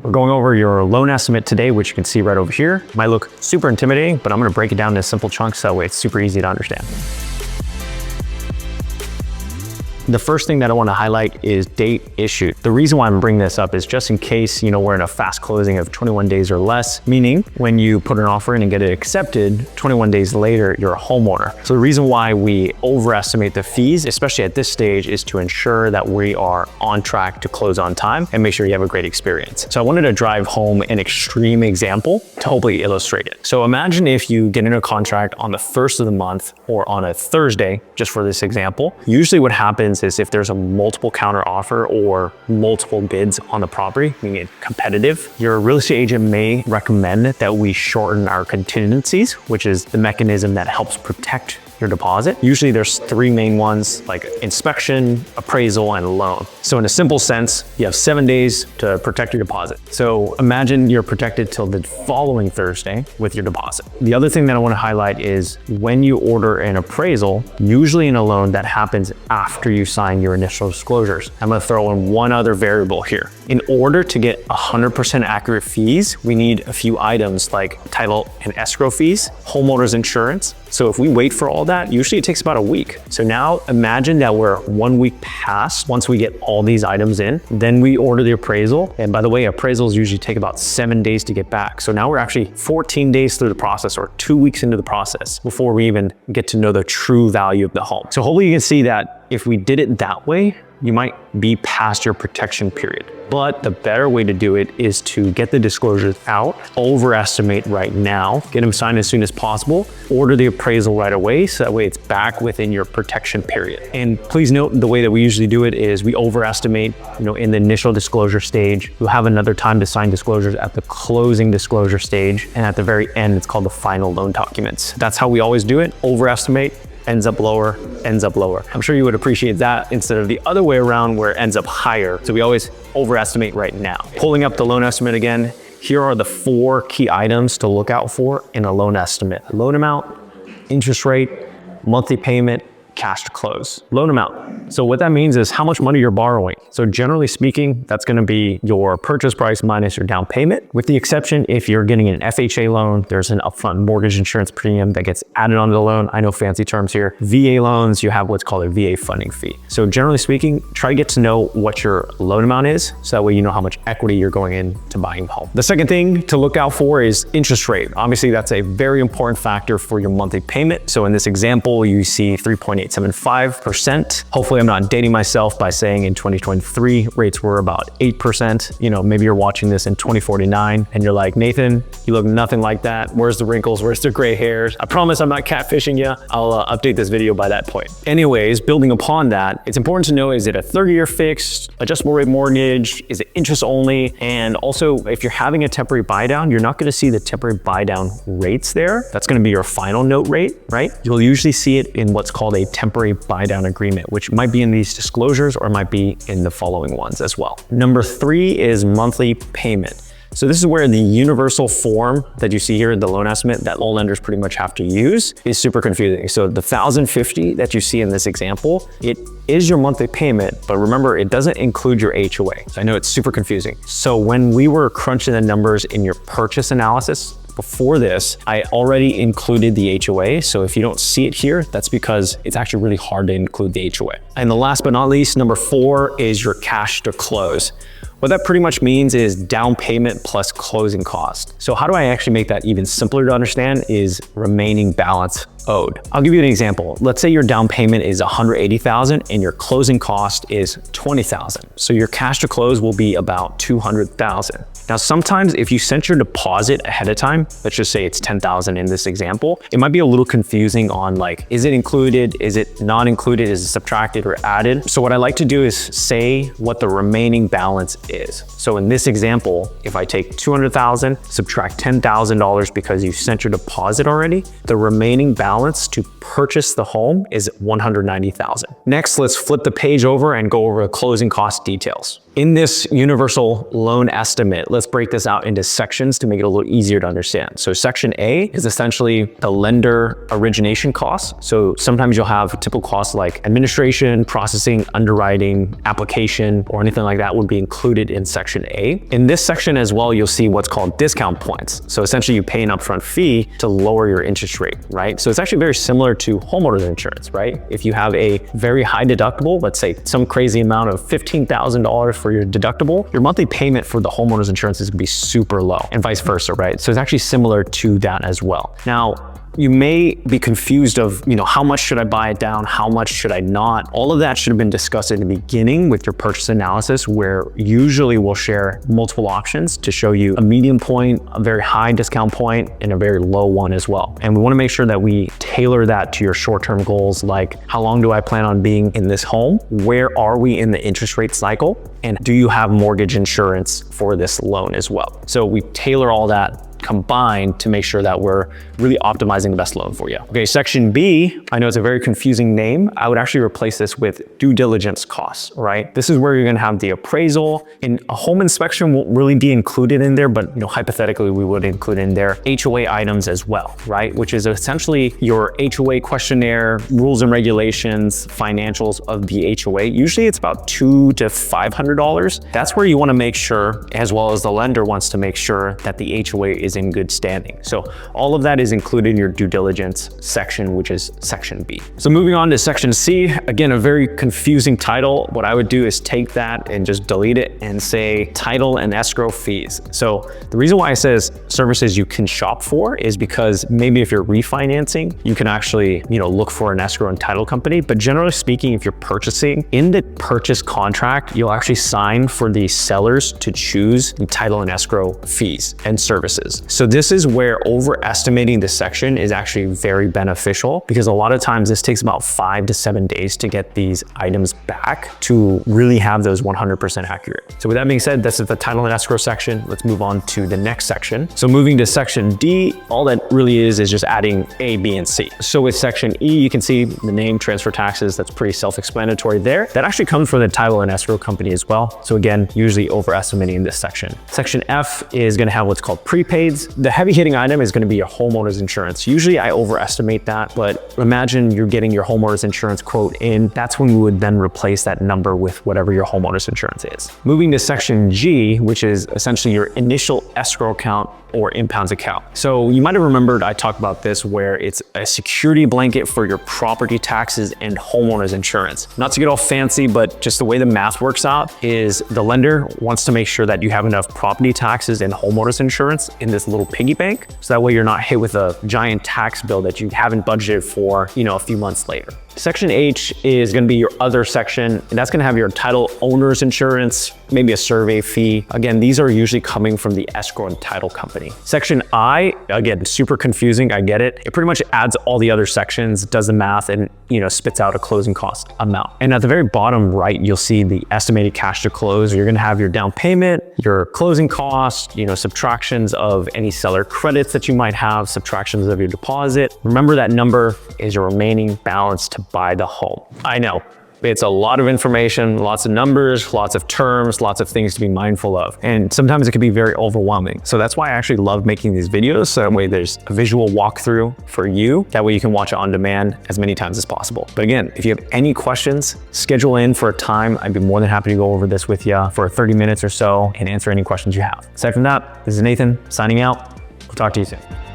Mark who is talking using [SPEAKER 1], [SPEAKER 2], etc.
[SPEAKER 1] We're going over your loan estimate today, which you can see right over here. It might look super intimidating, but I'm gonna break it down into simple chunks so that way it's super easy to understand. The first thing that I want to highlight is date issued. The reason why I'm bringing this up is just in case, we're in a fast closing of 21 days or less, meaning when you put an offer in and get it accepted, 21 days later, you're a homeowner. So the reason why we overestimate the fees, especially at this stage, is to ensure that we are on track to close on time and make sure you have a great experience. So I wanted to drive home an extreme example to hopefully illustrate it. So imagine if you get into a contract on the 1st of the month or on a Thursday, just for this example. Usually what happens is if there's a multiple counter offer or multiple bids on the property, meaning it's competitive, your real estate agent may recommend that we shorten our contingencies, which is the mechanism that helps protect your deposit. Usually there's 3 main ones, like inspection, appraisal, and loan. So in a simple sense, you have 7 days to protect your deposit. So imagine you're protected till the following Thursday with your deposit. The other thing that I want to highlight is when you order an appraisal, usually in a loan, that happens after you sign your initial disclosures. I'm going to throw in one other variable here. In order to get 100% accurate fees, we need a few items like title and escrow fees, homeowner's insurance. So if we wait for all that, usually it takes about a week. So now imagine that we're 1 week past once we get all these items in, then we order the appraisal. And by the way, appraisals usually take about 7 days to get back. So now we're actually 14 days through the process or 2 weeks into the process before we even get to know the true value of the home. So hopefully you can see that if we did it that way, you might be past your protection period. But the better way to do it is to get the disclosures out, overestimate right now, get them signed as soon as possible, order the appraisal right away, so that way it's back within your protection period. And please note, the way that we usually do it is we overestimate, in the initial disclosure stage. We'll have another time to sign disclosures at the closing disclosure stage. And at the very end, it's called the final loan documents. That's how we always do it, overestimate, ends up lower, ends up lower. I'm sure you would appreciate that instead of the other way around where it ends up higher. So we always overestimate right now. Pulling up the loan estimate again, here are the 4 key items to look out for in a loan estimate: loan amount, interest rate, monthly payment, cash to close. Loan amount. So what that means is how much money you're borrowing. So generally speaking, that's going to be your purchase price minus your down payment, with the exception if you're getting an FHA loan, there's an upfront mortgage insurance premium that gets added onto the loan. I know fancy terms here. VA loans, you have what's called a VA funding fee. So generally speaking, try to get to know what your loan amount is, so that way you know how much equity you're going into buying the home. The second thing to look out for is interest rate. Obviously, that's a very important factor for your monthly payment. So in this example, you see 3.875%. Hopefully I'm not dating myself by saying in 2023 rates were about 8%. Maybe you're watching this in 2049 and you're like, Nathan, you look nothing like that. Where's the wrinkles? Where's the gray hairs? I promise I'm not catfishing you. I'll update this video by that point. Anyways, building upon that, it's important to know, is it a 30-year fixed, adjustable rate mortgage? Is it interest only? And also, if you're having a temporary buy down, you're not going to see the temporary buy down rates there. That's going to be your final note rate, right? You'll usually see it in what's called a temporary buy down agreement, which might be in these disclosures or might be in the following ones as well. Number 3 is monthly payment. So this is where the universal form that you see here in the loan estimate that all lenders pretty much have to use is super confusing. So the $1,050 that you see in this example, it is your monthly payment, but remember, it doesn't include your HOA. So I know it's super confusing. So when we were crunching the numbers in your purchase analysis, before this, I already included the HOA. So if you don't see it here, that's because it's actually really hard to include the HOA. And the last but not least, number 4 is your cash to close. What that pretty much means is down payment plus closing cost. So how do I actually make that even simpler to understand is remaining balance owed. I'll give you an example. Let's say your down payment is $180,000 and your closing cost is $20,000. So your cash to close will be about $200,000. Now, sometimes if you sent your deposit ahead of time, let's just say it's $10,000 in this example, it might be a little confusing on like, is it included? Is it not included? Is it subtracted or added? So what I like to do is say what the remaining balance is. So in this example, if I take $200,000, subtract $10,000 because you sent your deposit already, the remaining balance to purchase the home is $190,000. Next, let's flip the page over and go over closing cost details. In this universal loan estimate, let's break this out into sections to make it a little easier to understand. So section A is essentially the lender origination costs. So sometimes you'll have typical costs like administration, processing, underwriting, application, or anything like that would be included in section A. In this section as well, you'll see what's called discount points. So essentially you pay an upfront fee to lower your interest rate, right? So it's actually very similar to homeowners insurance, right? If you have a very high deductible, let's say some crazy amount of $15,000 for your deductible, your monthly payment for the homeowner's insurance is gonna be super low, and vice versa, right? So it's actually similar to that as well. Now, you may be confused of, how much should I buy it down? How much should I not? All of that should have been discussed in the beginning with your purchase analysis, where usually we'll share multiple options to show you a medium point, a very high discount point, and a very low one as well. And we wanna make sure that we tailor that to your short-term goals, like how long do I plan on being in this home? Where are we in the interest rate cycle? And do you have mortgage insurance for this loan as well? So we tailor all that combined to make sure that we're really optimizing the best loan for you. Okay, section B, I know it's a very confusing name. I would actually replace this with due diligence costs, right? This is where you're gonna have the appraisal, and a home inspection won't really be included in there, but hypothetically we would include in there HOA items as well, right? Which is essentially your HOA questionnaire, rules and regulations, financials of the HOA. Usually it's about $200 to $500. That's where you wanna make sure, as well as the lender wants to make sure, that the HOA is in good standing. So all of that is included in your due diligence section, which is section B. So moving on to section C, again, a very confusing title. What I would do is take that and just delete it and say title and escrow fees. So the reason why it says services you can shop for is because maybe if you're refinancing, you can actually, look for an escrow and title company. But generally speaking, if you're purchasing, in the purchase contract, you'll actually sign for the sellers to choose the title and escrow fees and services. So this is where overestimating the section is actually very beneficial, because a lot of times this takes about 5 to 7 days to get these items back to really have those 100% accurate. So with that being said, this is the title and escrow section. Let's move on to the next section. So moving to section D, all that really is just adding A, B, and C. So with section E, you can see the name, transfer taxes. That's pretty self-explanatory there. That actually comes from the title and escrow company as well. So again, usually overestimating this section. Section F is gonna have what's called prepaids. The heavy hitting item is going to be your homeowner's insurance. Usually I overestimate that, but imagine you're getting your homeowner's insurance quote in. That's when we would then replace that number with whatever your homeowner's insurance is. Moving to section G, which is essentially your initial escrow account or impounds account. So you might have remembered I talked about this, where it's a security blanket for your property taxes and homeowner's insurance. Not to get all fancy, but just the way the math works out is the lender wants to make sure that you have enough property taxes and homeowner's insurance in this little piggy bank, so that way you're not hit with a giant tax bill that you haven't budgeted for, a few months later. Section H is going to be your other section, and that's going to have your title owner's insurance, maybe a survey fee. Again, these are usually coming from the escrow and title company. Section I, again, super confusing, I get it. It pretty much adds all the other sections, does the math, and spits out a closing cost amount. And at the very bottom right, you'll see the estimated cash to close. You're going to have your down payment, your closing cost, subtractions of any seller credits that you might have, subtractions of your deposit. Remember that number is your remaining balance to buy the home. I know, it's a lot of information, lots of numbers, lots of terms, lots of things to be mindful of. And sometimes it can be very overwhelming. So that's why I actually love making these videos. So that way there's a visual walkthrough for you. That way you can watch it on demand as many times as possible. But again, if you have any questions, schedule in for a time. I'd be more than happy to go over this with you for 30 minutes or so and answer any questions you have. Aside from that, this is Nathan signing out. We'll talk to you soon.